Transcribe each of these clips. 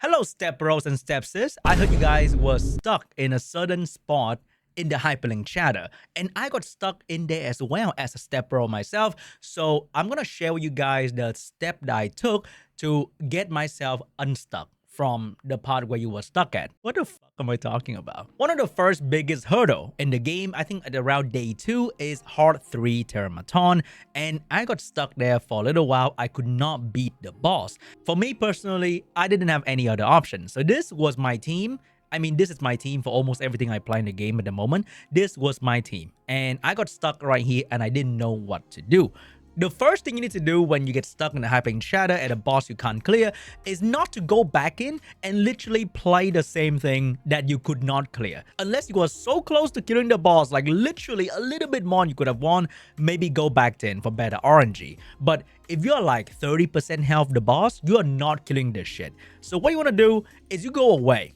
Hello, step bros and step sis. I heard you guys were stuck in a certain spot in the hyperlink chatter, and I got stuck in there as well as a step bro myself. So I'm gonna share with you guys the step that I took to get myself unstuck from the part where you were stuck at. What the fuck am I talking about? One of the first biggest hurdle in the game, I think at around day 2, is hard 3 Terramaton, and I got stuck there for a little while. I could not beat the boss. For me personally, I didn't have any other option. So this was my team. I mean, this is my team for almost everything I play in the game at the moment. This was my team. And I got stuck right here and I didn't know what to do. The first thing you need to do when you get stuck in the hyping shadow at a boss you can't clear is not to go back in and literally play the same thing that you could not clear. Unless you were so close to killing the boss, like literally a little bit more and you could have won, maybe go back in for better RNG. But if you're like 30% health the boss, you are not killing this shit. So what you want to do is you go away.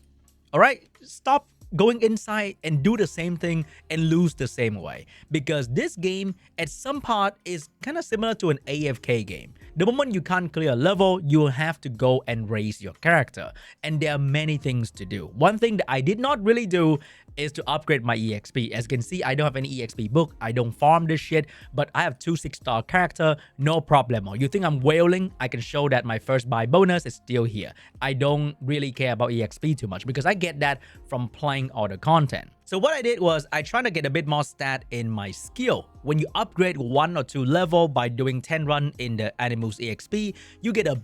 All right? Stop going inside and do the same thing and lose the same way, because this game at some part is kind of similar to an AFK game. The moment you can't clear a level, you'll have to go and raise your character, and there are many things to do. One thing that I did not really do is to upgrade my EXP. As you can see, I don't have any EXP book. I don't farm this shit, but I have 2 6-star character, no problemo. You think I'm wailing? I can show that my first buy bonus is still here. I don't really care about EXP too much because I get that from playing all the content. So what I did was I tried to get a bit more stat in my skill. When you upgrade 1 or 2 level by doing 10 run in the Animus EXP, you get a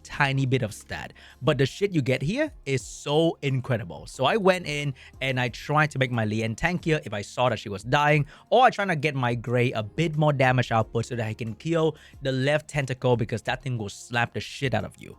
tiny bit of stat. But the shit you get here is so incredible. So I went in and I tried to make my Lien tankier if I saw that she was dying, or I tried to get my Grey a bit more damage output so that I can kill the left tentacle, because that thing will slap the shit out of you.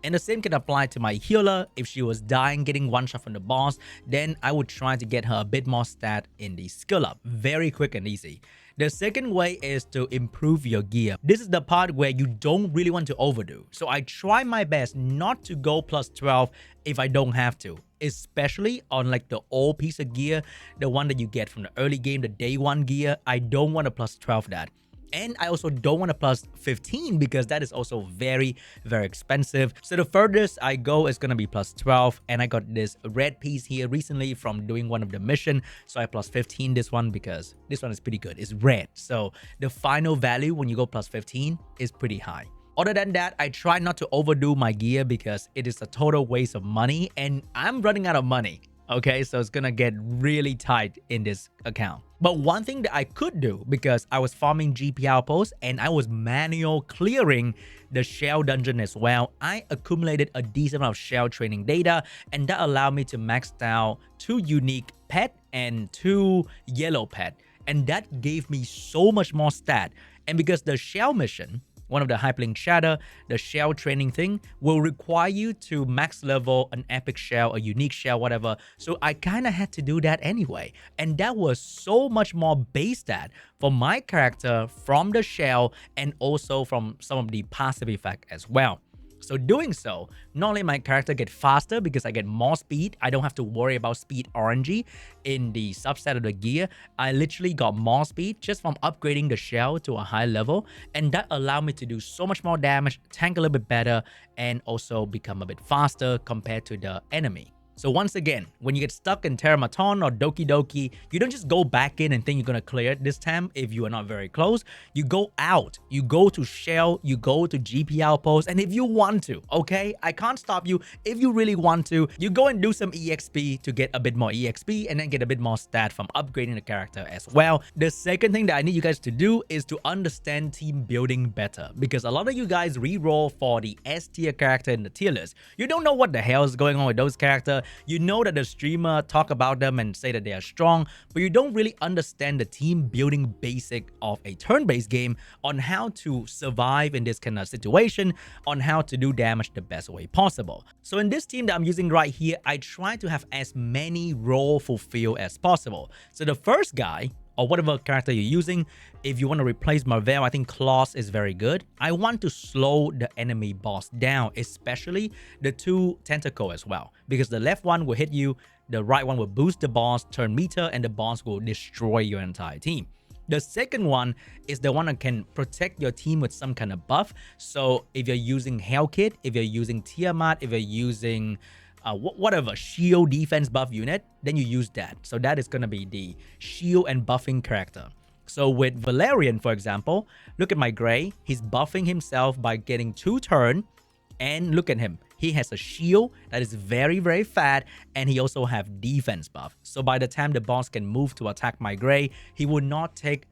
And the same can apply to my healer. If she was dying, getting one shot from the boss, then I would try to get her a bit more stat in the skill up. Very quick and easy. The second way is to improve your gear. This is the part where you don't really want to overdo. So I try my best not to go plus 12 if I don't have to. Especially on like the old piece of gear, the one that you get from the early game, the day 1 gear. I don't want to plus 12 that. And I also don't want to plus 15 because that is also very, very expensive. So the furthest I go is going to be plus 12. And I got this red piece here recently from doing one of the mission. So I plus 15 this one because this one is pretty good. It's red. So the final value when you go plus 15 is pretty high. Other than that, I try not to overdo my gear because it is a total waste of money. And I'm running out of money. Okay, so it's gonna get really tight in this account. But one thing that I could do, because I was farming GP outposts and I was manual clearing the shell dungeon as well, I accumulated a decent amount of shell training data, and that allowed me to max out 2 unique pet and 2 yellow pet, and that gave me so much more stat. And because the shell mission, one of the hyperlink shatter, the shell training thing, will require you to max level an epic shell, a unique shell, whatever. So I kind of had to do that anyway. And that was so much more base stat for my character from the shell and also from some of the passive effect as well. So doing so, not only my character get faster because I get more speed, I don't have to worry about speed RNG in the subset of the gear. I literally got more speed just from upgrading the shell to a high level, and that allowed me to do so much more damage, tank a little bit better, and also become a bit faster compared to the enemy. So once again, when you get stuck in Terramaton or Doki Doki, you don't just go back in and think you're going to clear it this time if you are not very close. You go out, you go to Shell, you go to GP outpost, and if you want to, okay, I can't stop you. If you really want to, you go and do some EXP to get a bit more EXP and then get a bit more stat from upgrading the character as well. The second thing that I need you guys to do is to understand team building better, because a lot of you guys re-roll for the S tier character in the tier list. You don't know what the hell is going on with those characters. You know that the streamer talk about them and say that they are strong, but you don't really understand the team building basic of a turn-based game on how to survive in this kind of situation, on how to do damage the best way possible. So in this team that I'm using right here, I try to have as many role fulfill as possible. So the first guy, or whatever character you're using, if you want to replace Marvel, I think Claws is very good. I want to slow the enemy boss down, especially the 2 tentacle as well, because the left one will hit you, the right one will boost the boss turn meter, and the boss will destroy your entire team. The second one is the one that can protect your team with some kind of buff. So if you're using Hellkit, if you're using Tiamat, if you're using whatever shield defense buff unit, then you use that. So that is going to be the shield and buffing character. So with Valerian, for example, look at my Gray. He's buffing himself by getting 2 turn. And look at him. He has a shield that is very, very fat. And he also have defense buff. So by the time the boss can move to attack my Gray, he will not take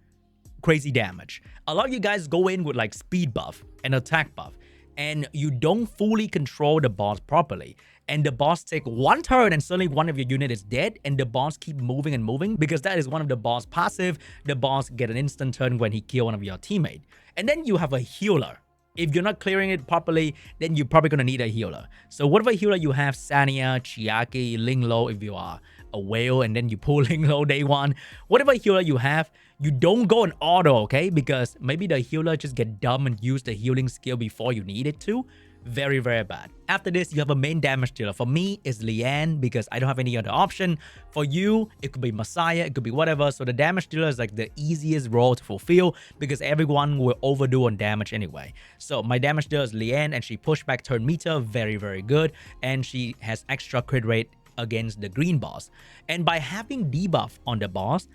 crazy damage. A lot of you guys go in with like speed buff and attack buff, and you don't fully control the boss properly. And the boss take 1 turn and suddenly one of your unit is dead, and the boss keep moving and moving because that is one of the boss passive. The boss get an instant turn when he kill one of your teammate. And then you have a healer. If you're not clearing it properly, then you're probably going to need a healer. So whatever healer you have, Sania, Chiaki, Linglo, if you are a whale and then you pull Linglo day 1, whatever healer you have, you don't go in auto, okay? Because maybe the healer just get dumb and use the healing skill before you need it to. Very, very bad. After this, you have a main damage dealer. For me, it's Lian because I don't have any other option. For you, it could be Messiah, it could be whatever. So the damage dealer is like the easiest role to fulfill because everyone will overdo on damage anyway. So my damage dealer is Lian, and she push back turn meter, very, very good. And she has extra crit rate against the green boss. And by having debuff on the boss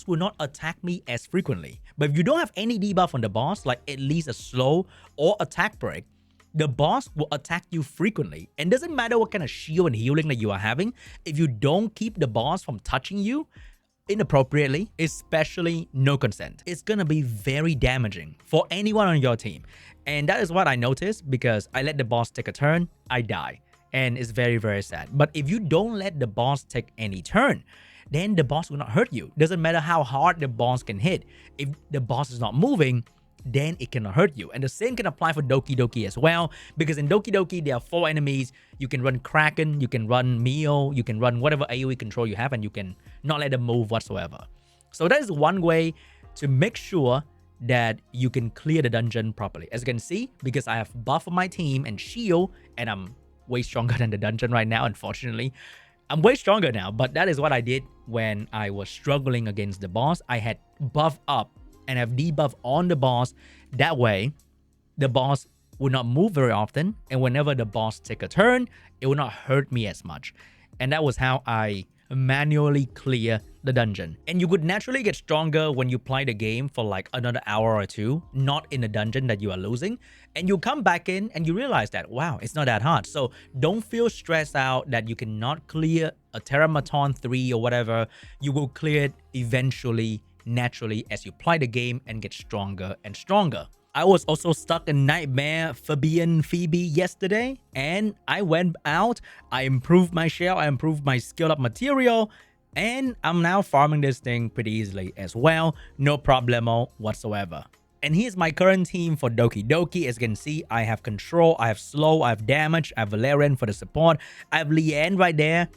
will not attack me as frequently. But if you don't have any debuff on the boss, like at least a slow or attack break, the boss will attack you frequently. And doesn't matter what kind of shield and healing that you are having, if you don't keep the boss from touching you inappropriately, especially no consent, it's gonna be very damaging for anyone on your team. And that is what I noticed because I let the boss take a turn, I die. And it's very, very sad. But if you don't let the boss take any turn, then the boss will not hurt you. Doesn't matter how hard the boss can hit. If the boss is not moving, then it cannot hurt you. And the same can apply for Doki Doki as well, because in Doki Doki there are 4 enemies. You can run Kraken, you can run Mio, you can run whatever AoE control you have, and you can not let them move whatsoever. So that is one way to make sure that you can clear the dungeon properly. As you can see, because I have buff on my team and shield, and I'm way stronger than the dungeon right now, unfortunately. I'm way stronger now, but that is what I did when I was struggling against the boss. I had buff up and have debuff on the boss. That way, the boss will not move very often, and whenever the boss take a turn, it will not hurt me as much. And that was how I manually clear the dungeon. And you could naturally get stronger when you play the game for like another hour or 2, not in the dungeon that you are losing, and you come back in and you realize that, wow, it's not that hard. So don't feel stressed out that you cannot clear a Terramaton 3 or whatever. You will clear it eventually, naturally, as you play the game and get stronger and stronger. I was also stuck in Nightmare Fabian Phoebe yesterday, and I went out, I improved my shell, I improved my skill up material, and I'm now farming this thing pretty easily as well, no problemo whatsoever. And here's my current team for Doki Doki. As you can see, I have control, I have slow, I have damage, I have Valerian for the support, I have Lian right there.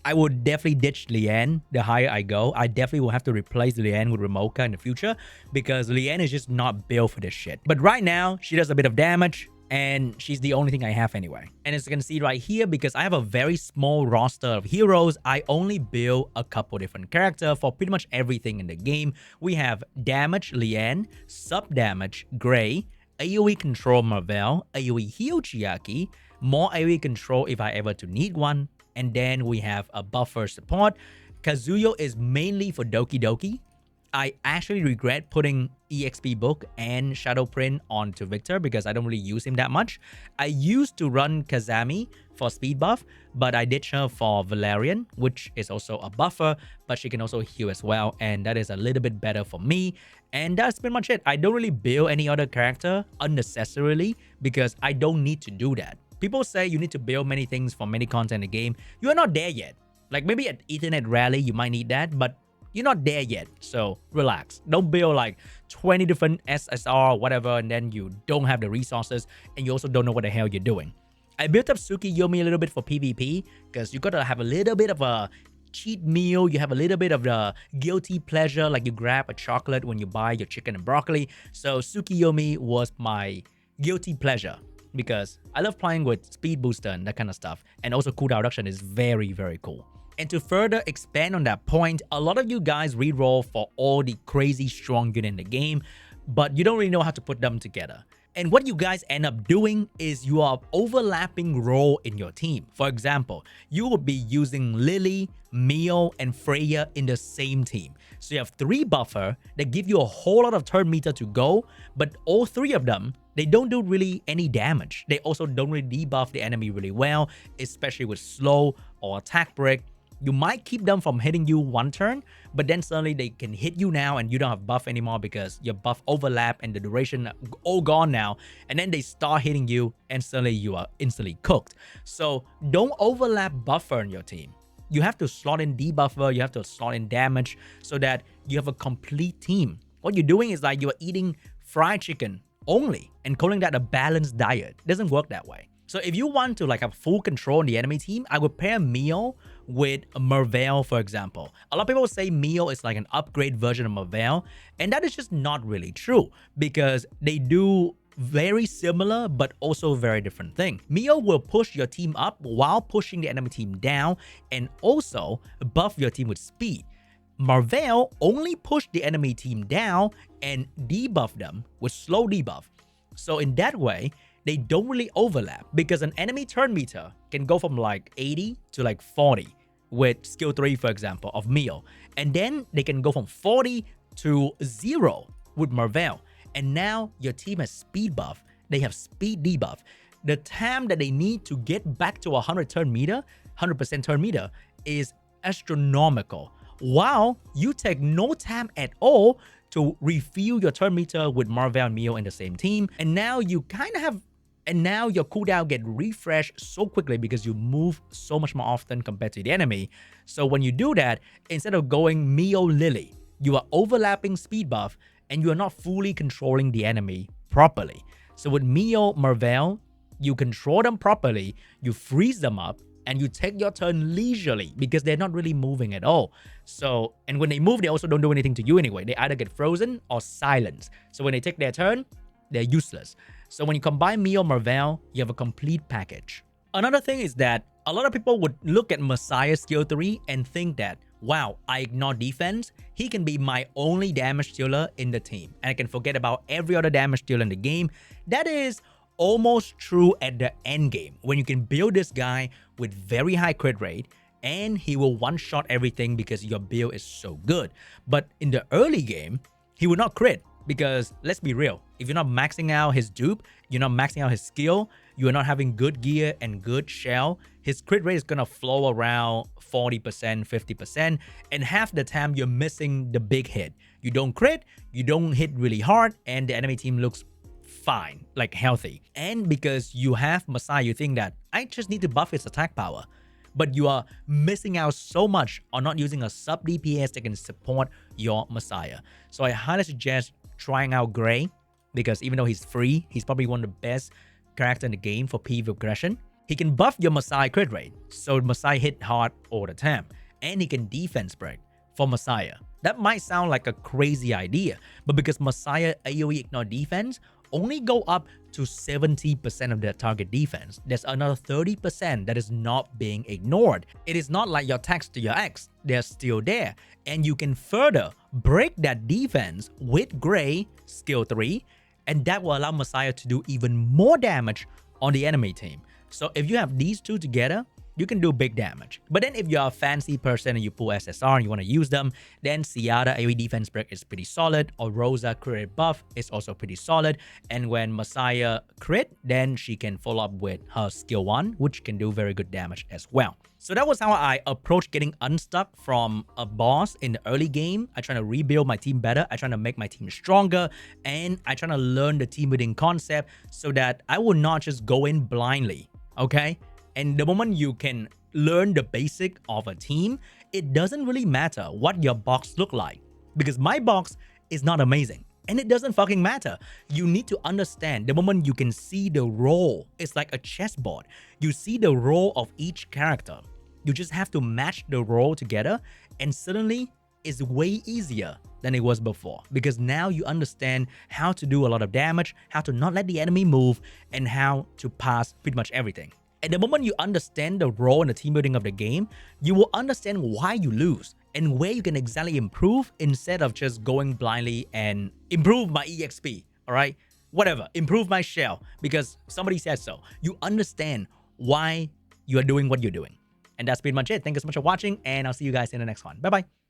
I would definitely ditch Lian the higher I go. I definitely will have to replace Lian with Ramoka in the future because Lian is just not built for this shit. But right now, she does a bit of damage and she's the only thing I have anyway. And as you can see right here, because I have a very small roster of heroes, I only build a couple different characters for pretty much everything in the game. We have damage Lian, sub damage Gray, AoE control Marvel, AoE heal Chiaki, more AoE control if I ever to need one. And then we have a buffer support. Kazuyo is mainly for Doki Doki. I actually regret putting EXP book and Shadow Print onto Victor because I don't really use him that much. I used to run Kazami for speed buff, but I ditched her for Valerian, which is also a buffer, but she can also heal as well, and that is a little bit better for me. And that's pretty much it. I don't really build any other character unnecessarily because I don't need to do that. People say you need to build many things for many content in the game. You are not there yet. Like maybe at Ethernet Rally, you might need that, but you're not there yet. So relax. Don't build like 20 different SSR or whatever, and then you don't have the resources, and you also don't know what the hell you're doing. I built up Tsukiyomi a little bit for PvP, because you gotta have a little bit of a cheat meal. You have a little bit of the guilty pleasure, like you grab a chocolate when you buy your chicken and broccoli. So Tsukiyomi was my guilty pleasure, because I love playing with speed booster and that kind of stuff. And also cooldown reduction is very, very cool. And to further expand on that point, a lot of you guys reroll for all the crazy strong unit in the game, but you don't really know how to put them together. And what you guys end up doing is you are overlapping role in your team. For example, you will be using Lily, Mio, and Freya in the same team. So you have 3 buffer that give you a whole lot of turn meter to go, but all 3 of them, they don't do really any damage. They also don't really debuff the enemy really well, especially with slow or attack break. You might keep them from hitting you one turn, but then suddenly they can hit you now and you don't have buff anymore because your buff overlap and the duration all gone now. And then they start hitting you and suddenly you are instantly cooked. So don't overlap buffer in your team. You have to slot in debuffer, you have to slot in damage so that you have a complete team. What you're doing is like you're eating fried chicken only and calling that a balanced diet. It doesn't work that way. So if you want to like have full control on the enemy team, I would pair Mio with Merveil, for example. A lot of people say Mio is like an upgrade version of Merveil, and that is just not really true because they do very similar but also very different thing. Mio will push your team up while pushing the enemy team down and also buff your team with speed. Merveil only push the enemy team down and debuff them with slow debuff. So in that way, they don't really overlap because an enemy turn meter can go from like 80 to like 40 with skill 3, for example, of Mio. And then they can go from 40 to 0 with Merveil. And now your team has speed buff. They have speed debuff. The time that they need to get back to 100 turn meter, 100% turn meter is astronomical. While you take no time at all to refill your turn meter with Merveil and Mio in the same team. And now you kind of have now your cooldown get refreshed so quickly because you move so much more often compared to the enemy. So when you do that, instead of going Mio Lily, you are overlapping speed buff and you are not fully controlling the enemy properly. So with Mio Merveil, you control them properly, you freeze them up, and you take your turn leisurely because they're not really moving at all. So, and when they move, they also don't do anything to you anyway. They either get frozen or silenced. So when they take their turn, they're useless. So when you combine Mio Merveil, you have a complete package. Another thing is that a lot of people would look at Messiah skill 3 and think that, wow, I ignore defense, he can be my only damage dealer in the team, and I can forget about every other damage dealer in the game. That is almost true at the end game, when you can build this guy with very high crit rate, and he will one-shot everything because your build is so good. But in the early game, he will not crit. Because let's be real, if you're not maxing out his dupe, you're not maxing out his skill, you're not having good gear and good shell, his crit rate is gonna flow around 40%, 50%, and half the time you're missing the big hit. You don't crit, you don't hit really hard, and the enemy team looks fine, like healthy. And because you have Messiah, you think that I just need to buff his attack power. But you are missing out so much on not using a sub DPS that can support your Messiah. So I highly suggest trying out Gray, because even though he's free, he's probably one of the best characters in the game for PvP aggression. He can buff your Messiah crit rate, so Messiah hit hard all the time, and he can defense break for Messiah. That might sound like a crazy idea, but because Messiah AoE ignore defense only go up to 70% of their target defense, there's another 30% that is not being ignored. It is not like your attacks to your X, they're still there, and you can further break that defense with Gray skill 3, and that will allow Messiah to do even more damage on the enemy team. So if you have these two together, you can do big damage. But then if you're a fancy person and you pull SSR and you want to use them, then Ciara AoE defense break is pretty solid, or Rosa crit buff is also pretty solid. And when Messiah crit, then she can follow up with her skill 1, which can do very good damage as well. So that was how I approached getting unstuck from a boss in the early game. I try to rebuild my team better, I try to make my team stronger, and I try to learn the team building concept so that I will not just go in blindly, okay? And the moment you can learn the basic of a team, it doesn't really matter what your box look like. Because my box is not amazing. And it doesn't fucking matter. You need to understand the moment you can see the role. It's like a chessboard. You see the role of each character. You just have to match the role together, and suddenly it's way easier than it was before. Because now you understand how to do a lot of damage, how to not let the enemy move, and how to pass pretty much everything. And the moment you understand the role and the team building of the game, you will understand why you lose and where you can exactly improve instead of just going blindly and improve my EXP, all right? Whatever, improve my shell because somebody said so. You understand why you are doing what you're doing. And that's pretty much it. Thank you so much for watching, and I'll see you guys in the next one. Bye-bye.